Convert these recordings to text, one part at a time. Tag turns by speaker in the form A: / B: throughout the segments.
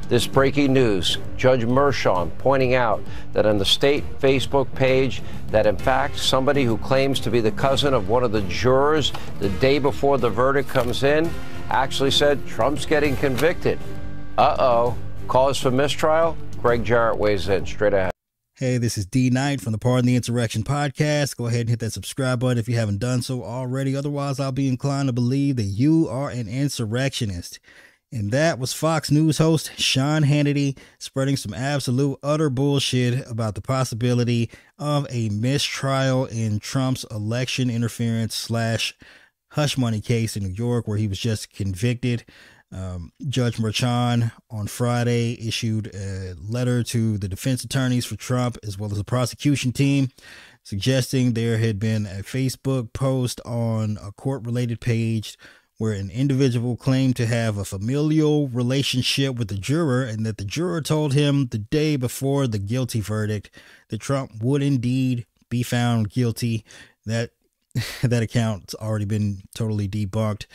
A: This breaking news, Judge Mershon pointing out that on the state Facebook page that in fact somebody who claims to be the cousin of one of the jurors the day before the verdict comes in actually said Trump's getting convicted. Uh-oh. Cause for mistrial? Greg Jarrett weighs in. Straight ahead.
B: Hey, this is D Knight from the Pardon the Insurrection podcast. Go ahead and hit that subscribe button if you haven't done so already. Otherwise, I'll be inclined to believe that you are an insurrectionist. And that was Fox News host Sean Hannity spreading some absolute utter bullshit about the possibility of a mistrial in Trump's election interference / hush money case in New York, where he was just convicted. Judge Mershon on Friday issued a letter to the defense attorneys for Trump as well as the prosecution team, suggesting there had been a Facebook post on a court-related page where an individual claimed to have a familial relationship with the juror, and that the juror told him the day before the guilty verdict that Trump would indeed be found guilty. That account's already been totally debunked.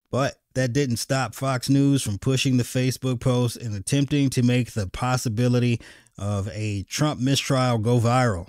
B: But that didn't stop Fox News from pushing the Facebook post and attempting to make the possibility of a Trump mistrial go viral.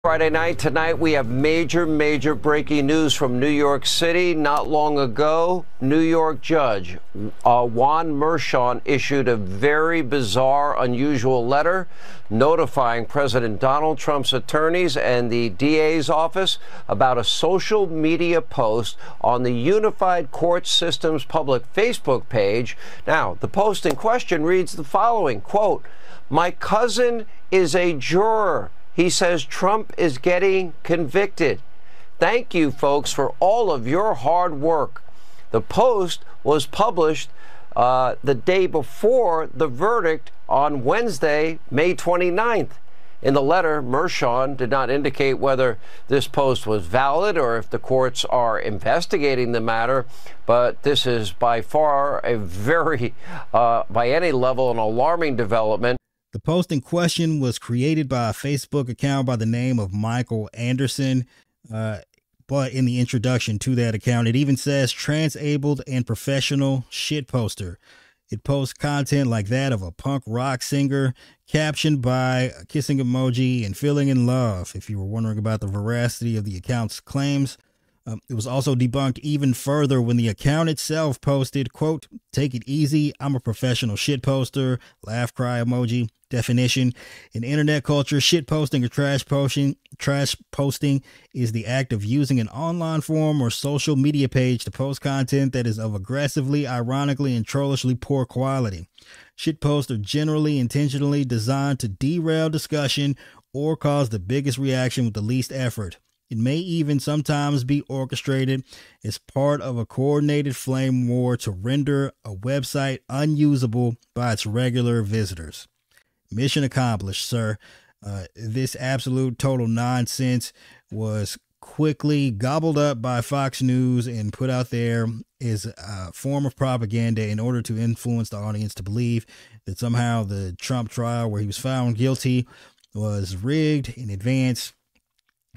A: Friday night, tonight, we have major breaking news from New York City. Not long ago, New York judge Juan Mershon issued a very bizarre, unusual letter notifying President Donald Trump's attorneys and the DA's office about a social media post on the Unified Court System's public Facebook page. Now, the post in question reads the following, quote, "My cousin is a juror. He says Trump is getting convicted. Thank you, folks, for all of your hard work." The post was published the day before the verdict on Wednesday, May 29th. In the letter, Mershon did not indicate whether this post was valid or if the courts are investigating the matter, but this is by far a very, by any level, an alarming development.
B: The post in question was created by a Facebook account by the name of Michael Anderson. But in the introduction to that account, it even says transabled and professional shit poster. It posts content like that of a punk rock singer, captioned by a kissing emoji and feeling in love, if you were wondering about the veracity of the account's claims. It was also debunked even further when the account itself posted, quote, "Take it easy. I'm a professional shit poster." Laugh cry emoji. Definition: in internet culture, shit posting or trash posting is the act of using an online forum or social media page to post content that is of aggressively, ironically, and trollishly poor quality. Shit posts are generally intentionally designed to derail discussion or cause the biggest reaction with the least effort. It may even sometimes be orchestrated as part of a coordinated flame war to render a website unusable by its regular visitors. Mission accomplished, sir. This absolute total nonsense was quickly gobbled up by Fox News and put out there as a form of propaganda in order to influence the audience to believe that somehow the Trump trial, where he was found guilty, was rigged in advance.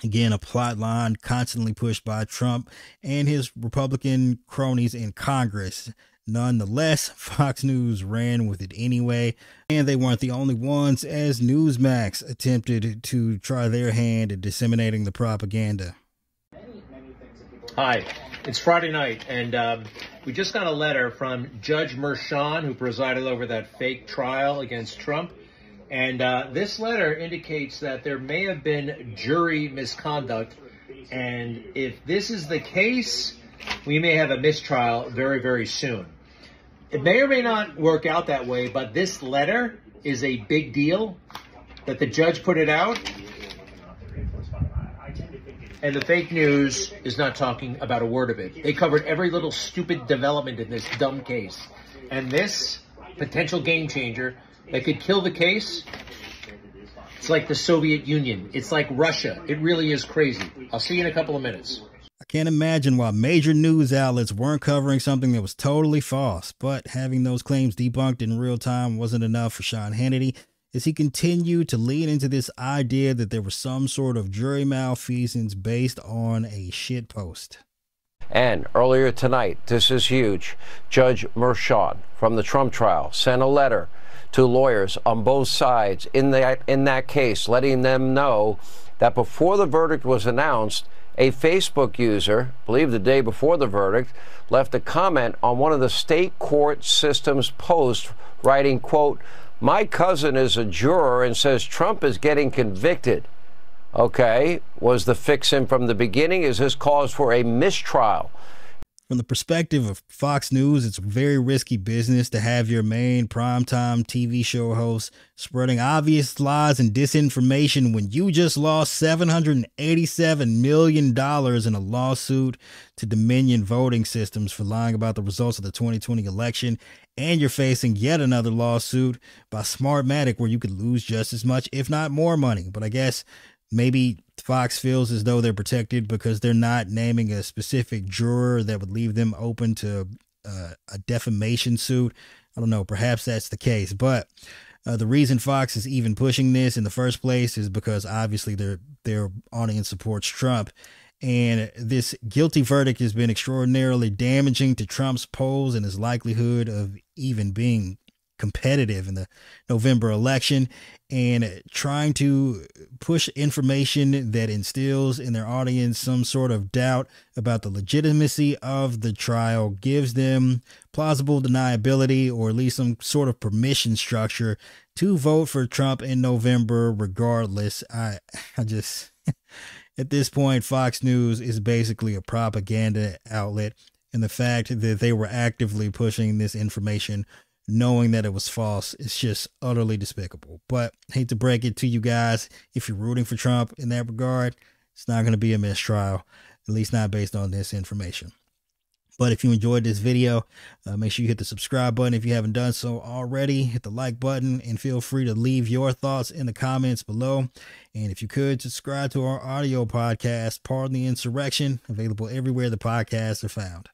B: Again, a plot line constantly pushed by Trump and his Republican cronies in Congress. Nonetheless, Fox News ran with it anyway, and they weren't the only ones, as Newsmax attempted to try their hand at disseminating the propaganda.
C: Hi, it's Friday night, and we just got a letter from Judge Mershon, who presided over that fake trial against Trump. And this letter indicates that there may have been jury misconduct. And if this is the case, we may have a mistrial very soon. It may or may not work out that way, but this letter is a big deal that the judge put it out. And the fake news is not talking about a word of it. They covered every little stupid development in this dumb case. And this potential game changer that could kill the case, it's like the Soviet Union. It's like Russia. It really is crazy. I'll see you in a couple of minutes.
B: I can't imagine why major news outlets weren't covering something that was totally false, but having those claims debunked in real time wasn't enough for Sean Hannity, as he continued to lean into this idea that there was some sort of jury malfeasance based on a shit post.
A: And earlier tonight, this is huge, Judge Mershon from the Trump trial sent a letter to lawyers on both sides in that case, letting them know that before the verdict was announced, a Facebook user, I believe the day before the verdict, left a comment on one of the state court system's posts, writing, quote, "My cousin is a juror and says Trump is getting convicted." Okay, was the fix-in from the beginning? Is this cause for a mistrial?
B: From the perspective of Fox News, it's a very risky business to have your main primetime TV show host spreading obvious lies and disinformation when you just lost $787 million in a lawsuit to Dominion Voting Systems for lying about the results of the 2020 election. And you're facing yet another lawsuit by Smartmatic where you could lose just as much, if not more money. But I guess maybe Fox feels as though they're protected because they're not naming a specific juror that would leave them open to a defamation suit. I don't know. Perhaps that's the case. But the reason Fox is even pushing this in the first place is because obviously their audience supports Trump. And this guilty verdict has been extraordinarily damaging to Trump's polls and his likelihood of even being competitive in the November election, and trying to push information that instills in their audience some sort of doubt about the legitimacy of the trial gives them plausible deniability, or at least some sort of permission structure to vote for Trump in November regardless. I just at this point, Fox News is basically a propaganda outlet, and the fact that they were actively pushing this information knowing that it was false, it's just utterly despicable. But I hate to break it to you guys, if you're rooting for Trump in that regard, it's not going to be a mistrial, at least not based on this information. But if you enjoyed this video, make sure you hit the subscribe button if you haven't done so already. Hit the like button and feel free to leave your thoughts in the comments below. And if you could, subscribe to our audio podcast, Pardon the Insurrection, available everywhere the podcasts are found.